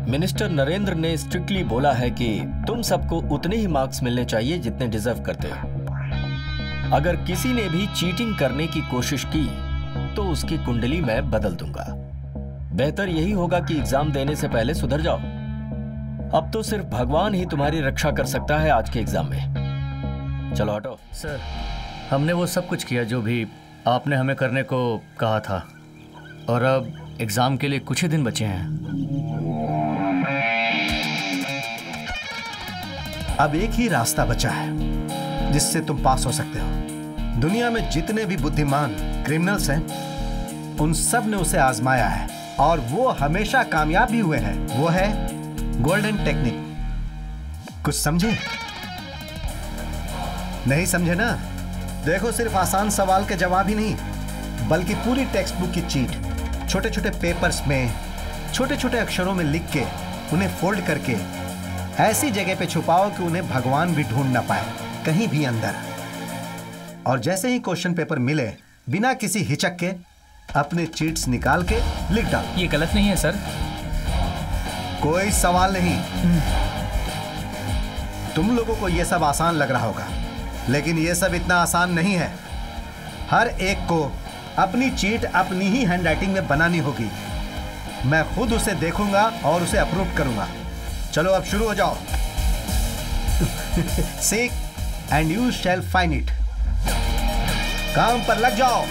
Minister Narendra ने strictly बोला है कि तुम सबको उतने ही मार्क्स मिलने चाहिए जितने डिजर्व करते हो। अगर किसी ने भी चीटिंग करने की कोशिश की तो उसकी कुंडली मैं बदल दूंगा। बेहतर यही होगा कि एग्जाम देने से पहले सुधर जाओ। अब तो सिर्फ भगवान ही तुम्हारी रक्षा कर सकता है आज के एग्जाम में। चलो हटो। सर, हमने वो सब कुछ किया जो भी आपने हमें करने को कहा था, और अब एग्जाम के लिए कुछ ही दिन बचे हैं। अब एक ही रास्ता बचा है जिससे तुम पास हो सकते हो। दुनिया में जितने भी बुद्धिमान क्रिमिनल्स हैं, उन सब ने उसे आजमाया है और वो हमेशा कामयाब भी हुए हैं। वो है गोल्डन टेक्निक। कुछ समझे? नहीं समझे ना? देखो, सिर्फ आसान सवाल के जवाब ही नहीं, बल्कि पूरी टेक्स्ट बुक की चीट छोटे छोटे पेपर्स में छोटे छोटे अक्षरों में लिख के उन्हें फोल्ड करके ऐसी जगह पे छुपाओ कि उन्हें भगवान भी ढूंढ ना पाए, कहीं भी अंदर। और जैसे ही क्वेश्चन पेपर मिले, बिना किसी हिचक के अपने चीट्स निकाल के लिख डालो। ये गलत नहीं है सर? कोई सवाल नहीं। तुम लोगों को यह सब आसान लग रहा होगा, लेकिन यह सब इतना आसान नहीं है। हर एक को अपनी चीट अपनी ही हैंडराइटिंग में बनानी होगी। मैं खुद उसे देखूंगा और उसे अप्रूव करूंगा। चलो अब शुरू हो जाओ। Seek and you shall find it. काम पर लग जाओ,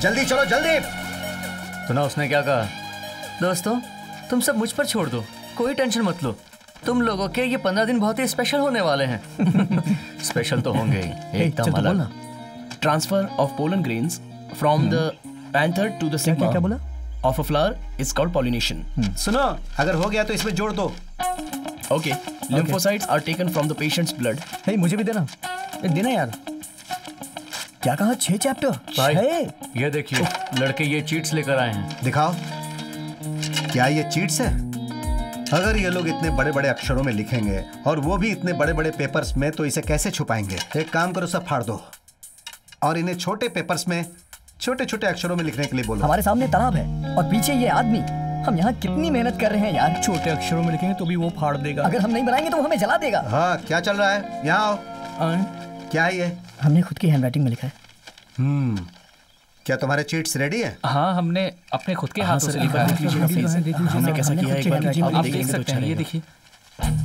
जल्दी चलो, जल्दी। सुना उसने क्या कहा? दोस्तों, तुम सब मुझ पर छोड़ दो, कोई टेंशन मत लो। तुम लोगों के ये 15 दिन बहुत ही स्पेशल होने वाले हैं। स्पेशल तो होंगे ही, एकदम अलग। Transfer of pollen grains from the anther to the stigma क्या बोला? Of a flower is called pollination. सुनो, अगर हो गया तो इसमें जोड़ दो। Okay, lymphocytes are taken from the patient's blood. Hey, मुझे भी देना, देना यार। क्या कहा? 6 चैप्टर? भाई, ये देखिए, लड़के ये चीट्स लेकर आए हैं। दिखाओ, क्या ये चीट्स है? अगर ये लोग इतने बड़े बड़े अक्षरों में लिखेंगे और वो भी इतने बड़े बड़े पेपर्स में, तो इसे कैसे छुपाएंगे? एक काम करो, सब फाड़ दो और इन्हें छोटे पेपर्स में छोटे छोटे अक्षरों में लिखने के लिए बोलो। हमारे सामने तालाब है और पीछे ये आदमी। हम यहाँ कितनी मेहनत कर रहे हैं यार। छोटे अक्षरों में लिखेंगे तो भी वो फाड़ देगा। अगर हम नहीं बनाएंगे तो वो हमें जला देगा। हाँ, क्या चल रहा है? यहाँ आओ। क्या है ये? हमने खुद की हैंडराइटिंग में लिखा है। क्या तुम्हारे चीट्स रेडी हैं? हाँ, हमने अपने खुद के हाथों से लिखा है। हमने कैसा किया है एक बार आप देख सकते हैं। ये देखिए,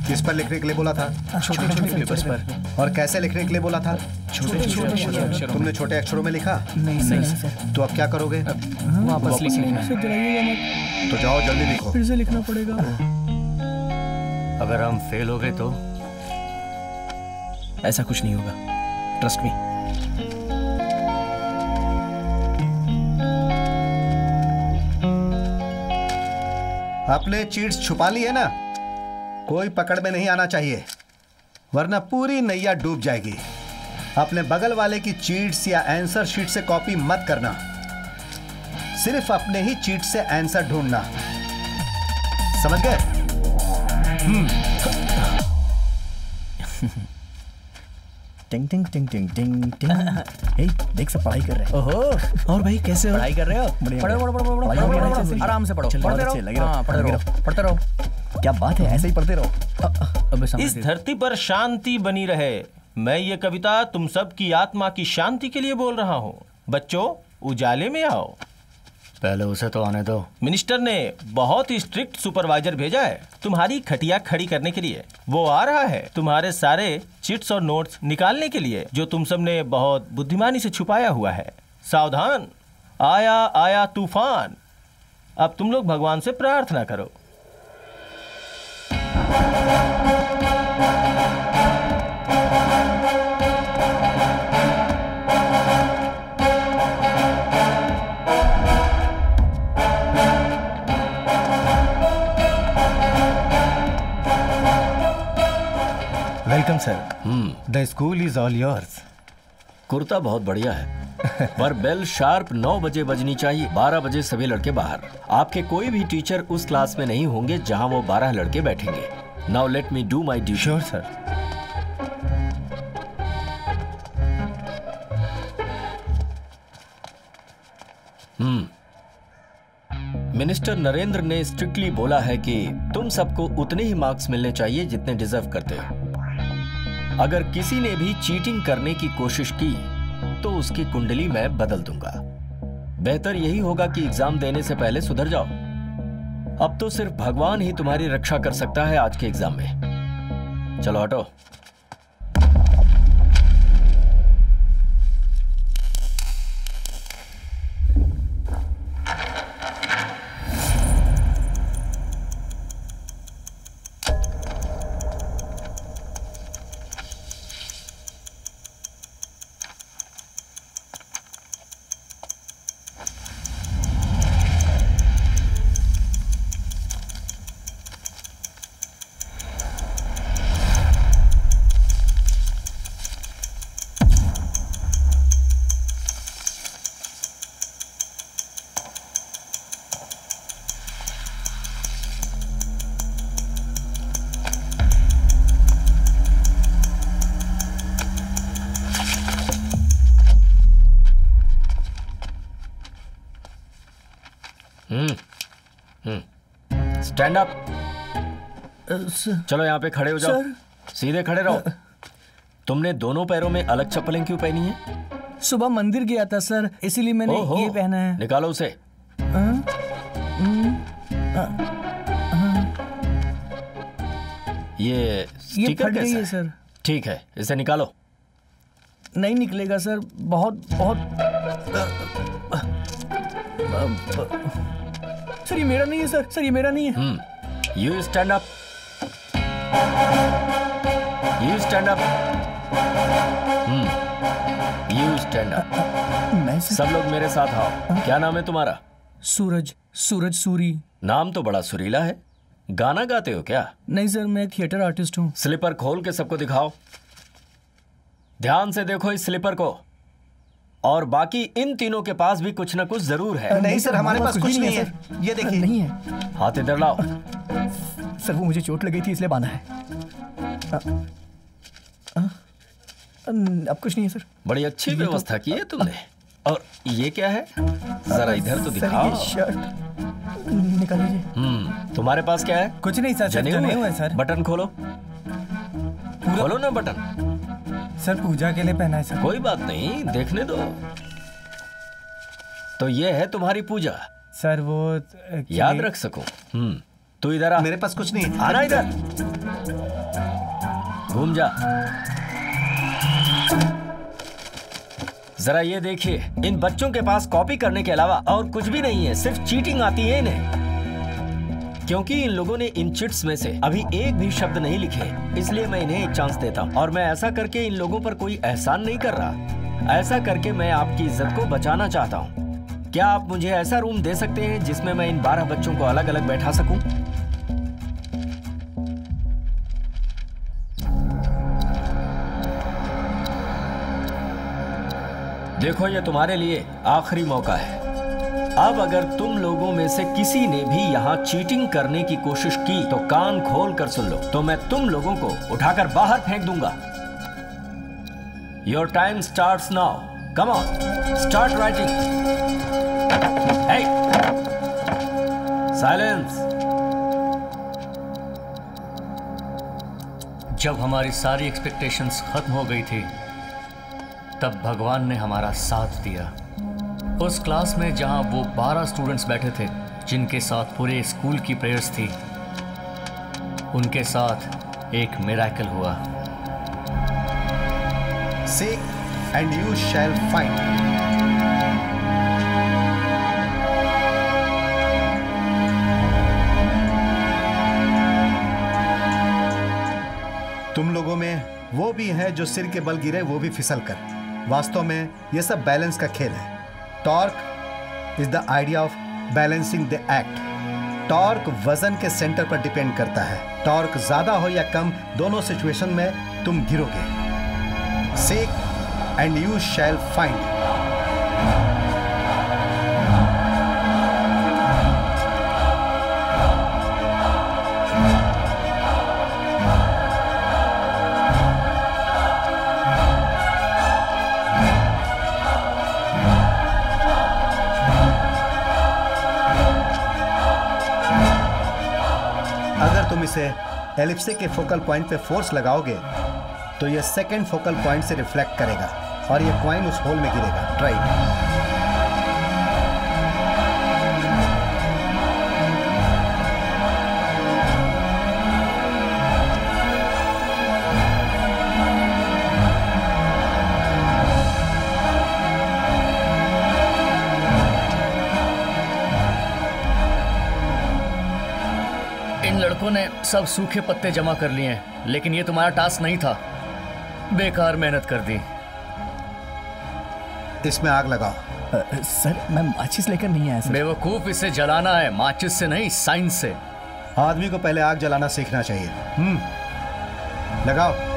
किस पर लिखने के लिए बोला था? छोटे छोटे पेपर्स पर। और कैसे लिखने के लिए बोला था? छोटे छोटे। तुमने छोटे अक्षरों में लिखा? नहीं सर। तो अब क्या करोगे? वापस लिखना है। तो जाओ, जल्दी लिखो। फिर से लिखना पड़ेगा। अगर हम फेल हो गए तो? ऐसा कुछ नहीं होगा, ट्रस्ट मी। अपने चीट्स छुपा लिए ना? कोई पकड़ में नहीं आना चाहिए, वरना पूरी नैया डूब जाएगी। अपने बगल वाले की चीट्स या आंसर शीट से कॉपी मत करना, सिर्फ अपने ही चीट से आंसर ढूंढना। समझ गए? टिंग टिंग टिंग टिंग टिंग टिंग। हे, देख, सब पढ़ाई कर रहे हैं। ओहो, और भाई कैसे हो? पढ़ाई कर रहे हो? पढ़ो, आराम से पढ़ो। पढ़ते रहो। क्या बात है, ऐसे ही पढ़ते रहो। इस धरती पर शांति बनी रहे। मैं ये कविता तुम सब की आत्मा की शांति के लिए बोल रहा हूँ। बच्चों, उजाले में आओ। पहले उसे तो आने दो। मिनिस्टर ने बहुत ही स्ट्रिक्ट सुपरवाइजर भेजा है तुम्हारी खटिया खड़ी करने के लिए। वो आ रहा है तुम्हारे सारे चिट्स और नोट्स निकालने के लिए, जो तुम सब ने बहुत बुद्धिमानी से छुपाया हुआ है। सावधान, आया आया तूफान। अब तुम लोग भगवान से प्रार्थना करो। Welcome sir. The school is all yours. Kurta बहुत बढ़िया है, पर बेल शार्प 9 बजे बजनी चाहिए। 12 बजे सभी लड़के बाहर। आपके कोई भी टीचर उस क्लास में नहीं होंगे जहां वो 12 लड़के बैठेंगे। Now let me do my duty. Sure sir. Minister Narendra ने स्ट्रिक्टली बोला है कि तुम सबको उतने ही मार्क्स मिलने चाहिए जितने डिजर्व करते हो। अगर किसी ने भी चीटिंग करने की कोशिश की तो उसकी कुंडली मैं बदल दूंगा। बेहतर यही होगा कि एग्जाम देने से पहले सुधर जाओ। अब तो सिर्फ भगवान ही तुम्हारी रक्षा कर सकता है आज के एग्जाम में। चलो हटो। Stand up. चलो यहाँ पे खड़े हो जाओ। सीधे खड़े रहो। तुमने दोनों पैरों में अलग चप्पलें क्यों पहनी है? सुबह मंदिर गया था सर, इसीलिए मैंने ये पहना है। निकालो उसे। ये स्टिकर कैसा है सर? ठीक है, इसे निकालो। नहीं निकलेगा सर, बहुत सर ये मेरा नहीं है सर, सर ये मेरा नहीं है। You stand up. You stand up. You stand up. सब लोग मेरे साथ आओ। क्या नाम है तुम्हारा? सूरज। सूरज सूरी। नाम तो बड़ा सुरीला है। गाना गाते हो क्या? नहीं सर, मैं एक थिएटर आर्टिस्ट हूँ। स्लीपर खोल के सबको दिखाओ। ध्यान से देखो इस स्लीपर को। और बाकी इन तीनों के पास भी कुछ ना कुछ जरूर है। नहीं सर, हमारे पास कुछ नहीं है। ये देखिए। नहीं है। हाथ इधर लाओ। सर वो मुझे चोट लगी थी इसलिए बांधा है। अब कुछ नहीं है सर। बड़ी अच्छी व्यवस्था की है तुमने। और ये क्या है? जरा इधर तो दिखाओ। शर्ट निकाल लीजिए। तुम्हारे पास क्या है? कुछ नहीं सर, जने हुए हैं सर। बटन खोलो। खोलो ना बटन। सर पूजा के लिए पहना है सर। कोई बात नहीं, देखने दो। तो ये है तुम्हारी पूजा। सर वो याद रख सको। तू इधर आ। मेरे पास कुछ नहीं है। आना इधर। घूम जा। जरा ये देखिए, इन बच्चों के पास कॉपी करने के अलावा और कुछ भी नहीं है, सिर्फ चीटिंग आती है इन्हें। क्योंकि इन लोगों ने इन चिट्स में से अभी एक भी शब्द नहीं लिखे, इसलिए मैं इन्हें एक चांस देता हूँ। और मैं ऐसा करके इन लोगों पर कोई एहसान नहीं कर रहा। ऐसा करके मैं आपकी इज्जत को बचाना चाहता हूँ। क्या आप मुझे ऐसा रूम दे सकते हैं जिसमें मैं इन 12 बच्चों को अलग अलग बैठा सकूं? देखो ये तुम्हारे लिए आखिरी मौका है। अब अगर तुम लोगों में से किसी ने भी यहाँ चीटिंग करने की कोशिश की तो कान खोल कर सुन लो, तो मैं तुम लोगों को उठाकर बाहर फेंक दूंगा। Your time starts now. Come on, start writing. Hey, silence. जब हमारी सारी एक्सपेक्टेशंस खत्म हो गई थी तब भगवान ने हमारा साथ दिया। उस क्लास में जहां वो 12 स्टूडेंट्स बैठे थे जिनके साथ पूरे स्कूल की प्रेयर्स थी, उनके साथ एक मिरेकल हुआ। Seek and you shall find. तुम लोगों में वो भी है जो सिर के बल गिरे, वो भी फिसल कर। वास्तव में ये सब बैलेंस का खेल है। Torque is the idea of balancing the act. Torque वजन के सेंटर पर डिपेंड करता है। टॉर्क ज्यादा हो या कम, दोनों सिचुएशन में तुम गिरोगे। Seek and you shall find. तुम इसे एलिप्से के फोकल पॉइंट पे फोर्स लगाओगे तो ये सेकंड फोकल पॉइंट से रिफ्लेक्ट करेगा और ये कॉइन उस होल में गिरेगा। राइट। लड़कों ने सब सूखे पत्ते जमा कर लिए हैं, लेकिन ये तुम्हारा टास्क नहीं था। बेकार मेहनत कर दी। इसमें आग लगाओ। सर मैं माचिस लेकर नहीं आया सर। बेवकूफ, इसे जलाना है, माचिस से नहीं, साइंस से। आदमी को पहले आग जलाना सीखना चाहिए। लगाओ।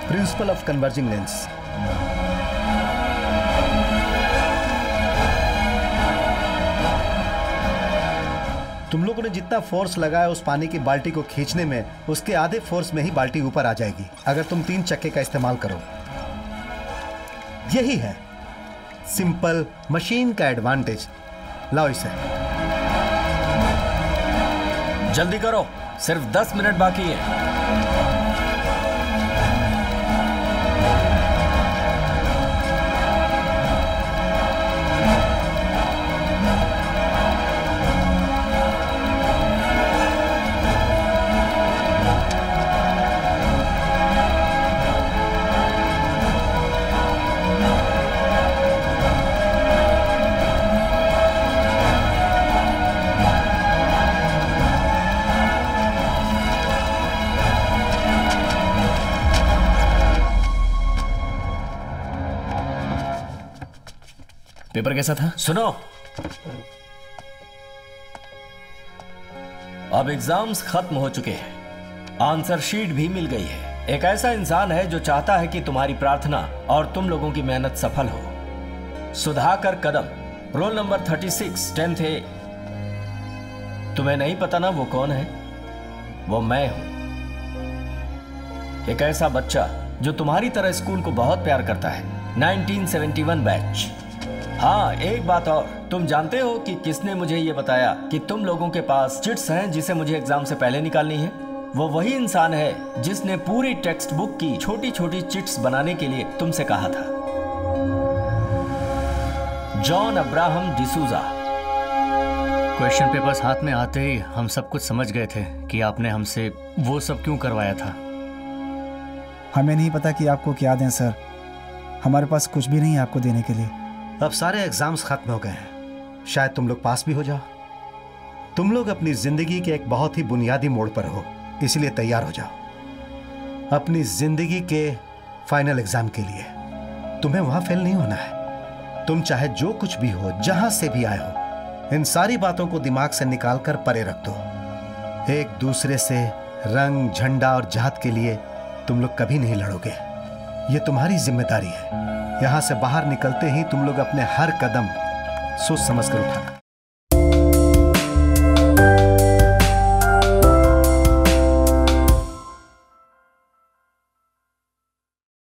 Principle of converging lens. तुम लोगों ने जितना फोर्स लगाया उस पानी की बाल्टी को खींचने में, उसके आधे फोर्स में ही बाल्टी ऊपर आ जाएगी अगर तुम 3 चक्के का इस्तेमाल करो। यही है सिंपल मशीन का एडवांटेज। लाओ इसे। जल्दी करो, सिर्फ 10 मिनट बाकी है। पेपर कैसा था? सुनो, अब एग्जाम्स खत्म हो चुके हैं, आंसर शीट भी मिल गई है। एक ऐसा इंसान है जो चाहता है कि तुम्हारी प्रार्थना और तुम लोगों की मेहनत सफल हो। सुधाकर कदम, रोल नंबर 36, 10th A। तुम्हें नहीं पता ना वो कौन है? वो मैं हूं। एक ऐसा बच्चा जो तुम्हारी तरह स्कूल को बहुत प्यार करता है। 1971 बैच। हाँ, एक बात और, तुम जानते हो कि किसने मुझे ये बताया कि तुम लोगों के पास चिट्स हैं जिसे मुझे एग्जाम से पहले निकालनी है? वो वही इंसान है जिसने पूरी टेक्स्ट बुक की छोटी छोटी चिट्स बनाने के लिए तुमसे कहा था। John Abraham D'Souza. Question papers हाथ में आते ही हम सब कुछ समझ गए थे कि आपने हमसे वो सब क्यों करवाया था। हमें नहीं पता कि आपको क्या दें सर, हमारे पास कुछ भी नहीं है आपको देने के लिए। अब सारे एग्जाम्स खत्म हो गए हैं, शायद तुम लोग पास भी हो जाओ। तुम लोग अपनी जिंदगी के एक बहुत ही बुनियादी मोड़ पर हो, इसलिए तैयार हो जाओ अपनी जिंदगी के फाइनल एग्जाम के लिए। तुम्हें वहां फेल नहीं होना है। तुम चाहे जो कुछ भी हो, जहां से भी आए हो, इन सारी बातों को दिमाग से निकालकर परे रख दो। एक दूसरे से रंग, झंडा और जात के लिए तुम लोग कभी नहीं लड़ोगे। ये तुम्हारी जिम्मेदारी है। यहां से बाहर निकलते ही तुम लोग अपने हर कदम सोच समझ कर उठाना।